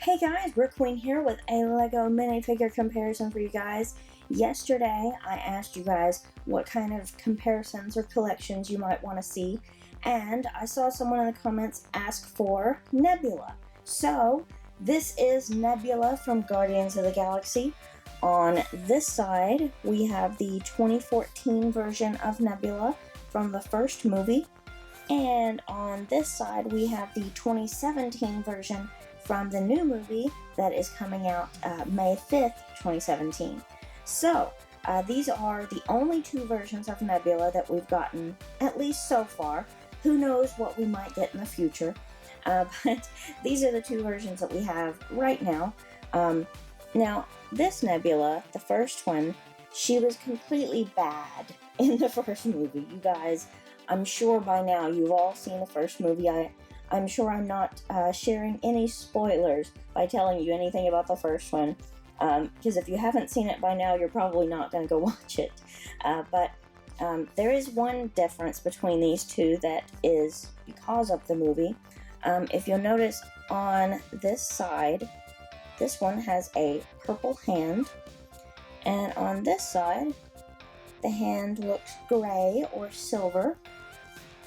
Hey guys, BrickQueen here with a Lego minifigure comparison for you guys. Yesterday, I asked you guys what kind of comparisons or collections you might want to see, and I saw someone in the comments ask for Nebula. So, this is Nebula from Guardians of the Galaxy. On this side, we have the 2014 version of Nebula from the first movie, and on this side, we have the 2017 version from the new movie that is coming out May 5th, 2017. So, these are the only two versions of Nebula that we've gotten, at least so far. Who knows what we might get in the future. But these are the two versions that we have right now. Now, this Nebula, the first one, she was completely bad in the first movie. You guys, I'm sure by now you've all seen the first movie. I'm sure I'm not sharing any spoilers by telling you anything about the first one, because if you haven't seen it by now, you're probably not going to go watch it. But there is one difference between these two that is because of the movie. If you'll notice on this side, this one has a purple hand, and on this side, the hand looks gray or silver.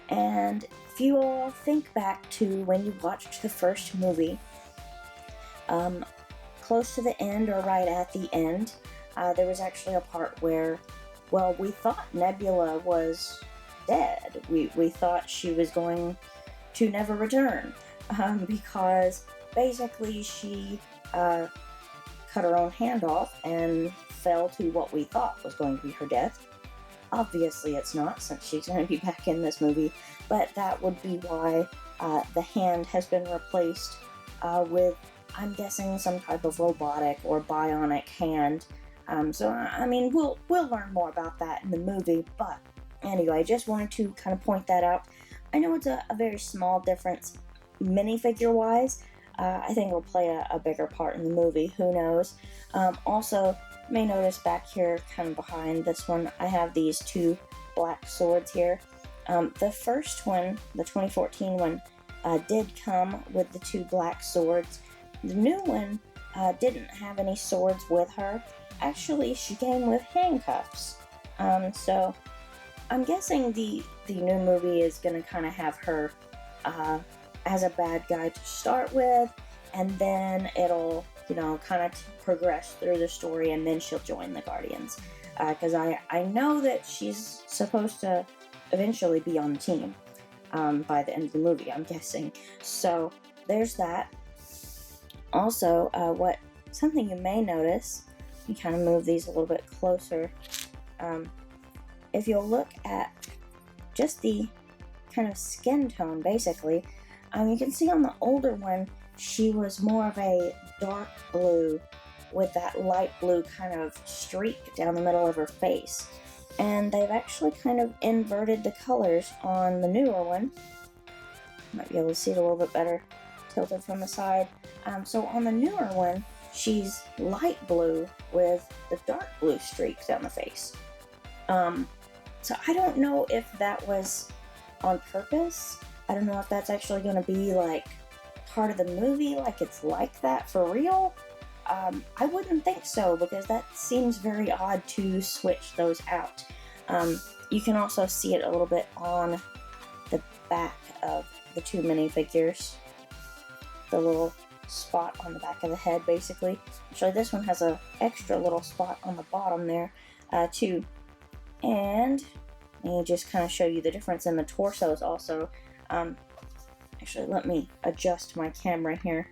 And if you all think back to when you watched the first movie, close to the end or right at the end, there was actually a part where, well, we thought Nebula was dead. We thought she was going to never return, because basically she cut her own hand off and fell to what we thought was going to be her death. Obviously it's not, since she's going to be back in this movie, but that would be why the hand has been replaced with, I'm guessing, some type of robotic or bionic hand. So, I mean, we'll learn more about that in the movie, but anyway, I just wanted to kind of point that out. I know it's a very small difference minifigure-wise. I think it'll play a bigger part in the movie, who knows. Also, you may notice back here, kind of behind this one, I have these two black swords here. The first one, the 2014 one, did come with the two black swords. The new one didn't have any swords with her. Actually, she came with handcuffs. So, I'm guessing the new movie is going to kind of have her as a bad guy to start with, and then it'll, kind of progress through the story, and then she'll join the Guardians. Because I know that she's supposed to eventually be on the team by the end of the movie, I'm guessing. So, there's that. Also, something you may notice, you kind of move these a little bit closer. If you'll look at just the kind of skin tone, basically, you can see on the older one, she was more of a dark blue with that light blue kind of streak down the middle of her face. And they've actually kind of inverted the colors on the newer one. Might be able to see it a little bit better tilted from the side. So on the newer one, she's light blue with the dark blue streak down the face. So I don't know if that was on purpose. I don't know if that's actually going to be like part of the movie, like it's like that for real. I wouldn't think so, because that seems very odd to switch those out. You can also see it a little bit on the back of the two minifigures. The little spot on the back of the head, basically. Actually, this one has an extra little spot on the bottom there, too. And let me just kind of show you the difference in the torsos also. Actually, let me adjust my camera here.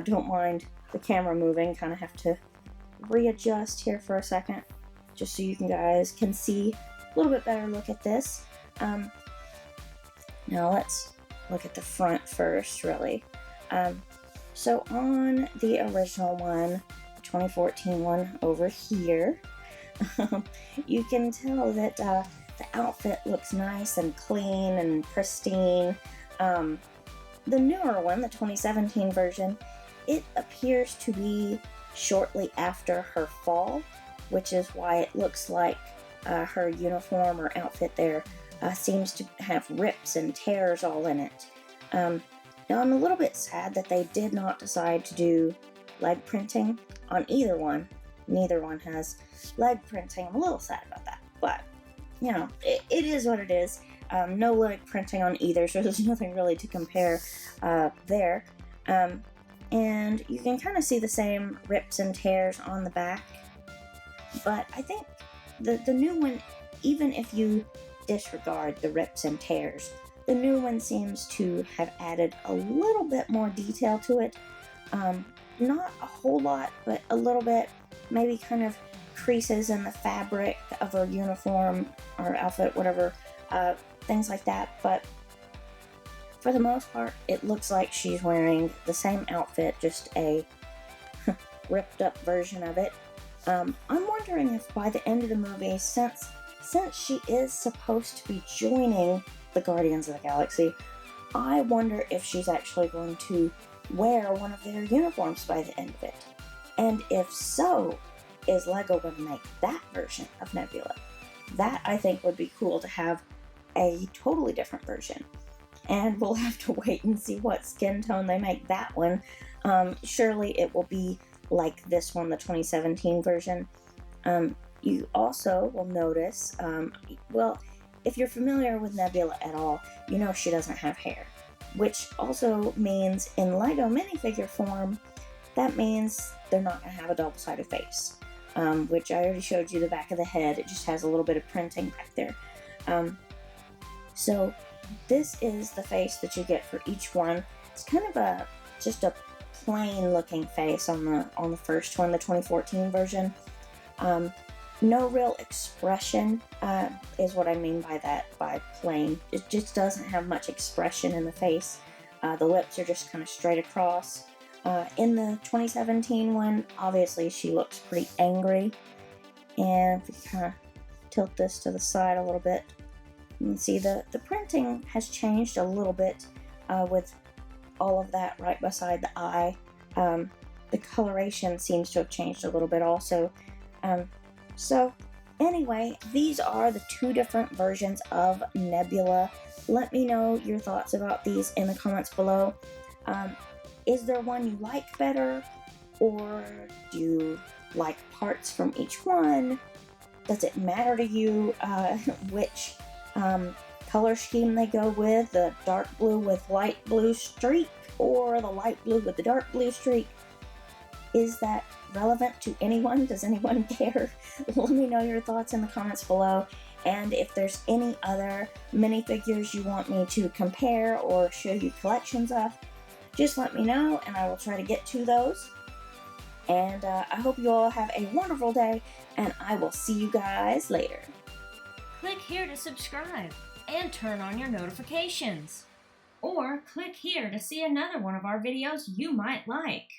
Don't mind the camera moving. Kind of have to readjust here for a second, just so you guys can see a little bit better look at this. Now let's look at the front first, really. So on the original one, the 2014 one over here, you can tell that the outfit looks nice and clean and pristine. The newer one, the 2017 version, it appears to be shortly after her fall, which is why it looks like her uniform or outfit there seems to have rips and tears all in it. Now, I'm a little bit sad that they did not decide to do leg printing on either one. Neither one has leg printing. I'm a little sad about that, but you know, it is what it is. No leg printing on either, so there's nothing really to compare there. And you can kind of see the same rips and tears on the back, but I think the new one, even if you disregard the rips and tears, the new one seems to have added a little bit more detail to it. Not a whole lot, but a little bit. Maybe kind of creases in the fabric of her uniform or outfit, whatever, things like that. But for the most part, it looks like she's wearing the same outfit, just a ripped up version of it. I'm wondering if by the end of the movie, since she is supposed to be joining the Guardians of the Galaxy, I wonder if she's actually going to wear one of their uniforms by the end of it. And if so, is Lego going to make that version of Nebula? That, I think, would be cool to have a totally different version. And we'll have to wait and see what skin tone they make that one. Surely it will be like this one, the 2017 version. You also will notice, well, if you're familiar with Nebula at all, you know she doesn't have hair. Which also means in Lego minifigure form, that means they're not going to have a double-sided face. Which I already showed you the back of the head. It just has a little bit of printing back there. So this is the face that you get for each one. It's kind of just a plain looking face on the first one, the 2014 version. No real expression is what I mean by that, by plain. It just doesn't have much expression in the face. The lips are just kind of straight across. In the 2017 one, obviously she looks pretty angry. And if you kind of tilt this to the side a little bit, you can see the printing has changed a little bit with all of that right beside the eye. The coloration seems to have changed a little bit also. So anyway, these are the two different versions of Nebula. Let me know your thoughts about these in the comments below. Is there one you like better? Or do you like parts from each one? Does it matter to you which color scheme they go with? The dark blue with light blue streak or the light blue with the dark blue streak? Is that relevant to anyone? Does anyone care? Let me know your thoughts in the comments below. And if there's any other minifigures you want me to compare or show you collections of, just let me know and I will try to get to those. And I hope you all have a wonderful day, and I will see you guys later. Click here to subscribe and turn on your notifications. Or click here to see another one of our videos you might like.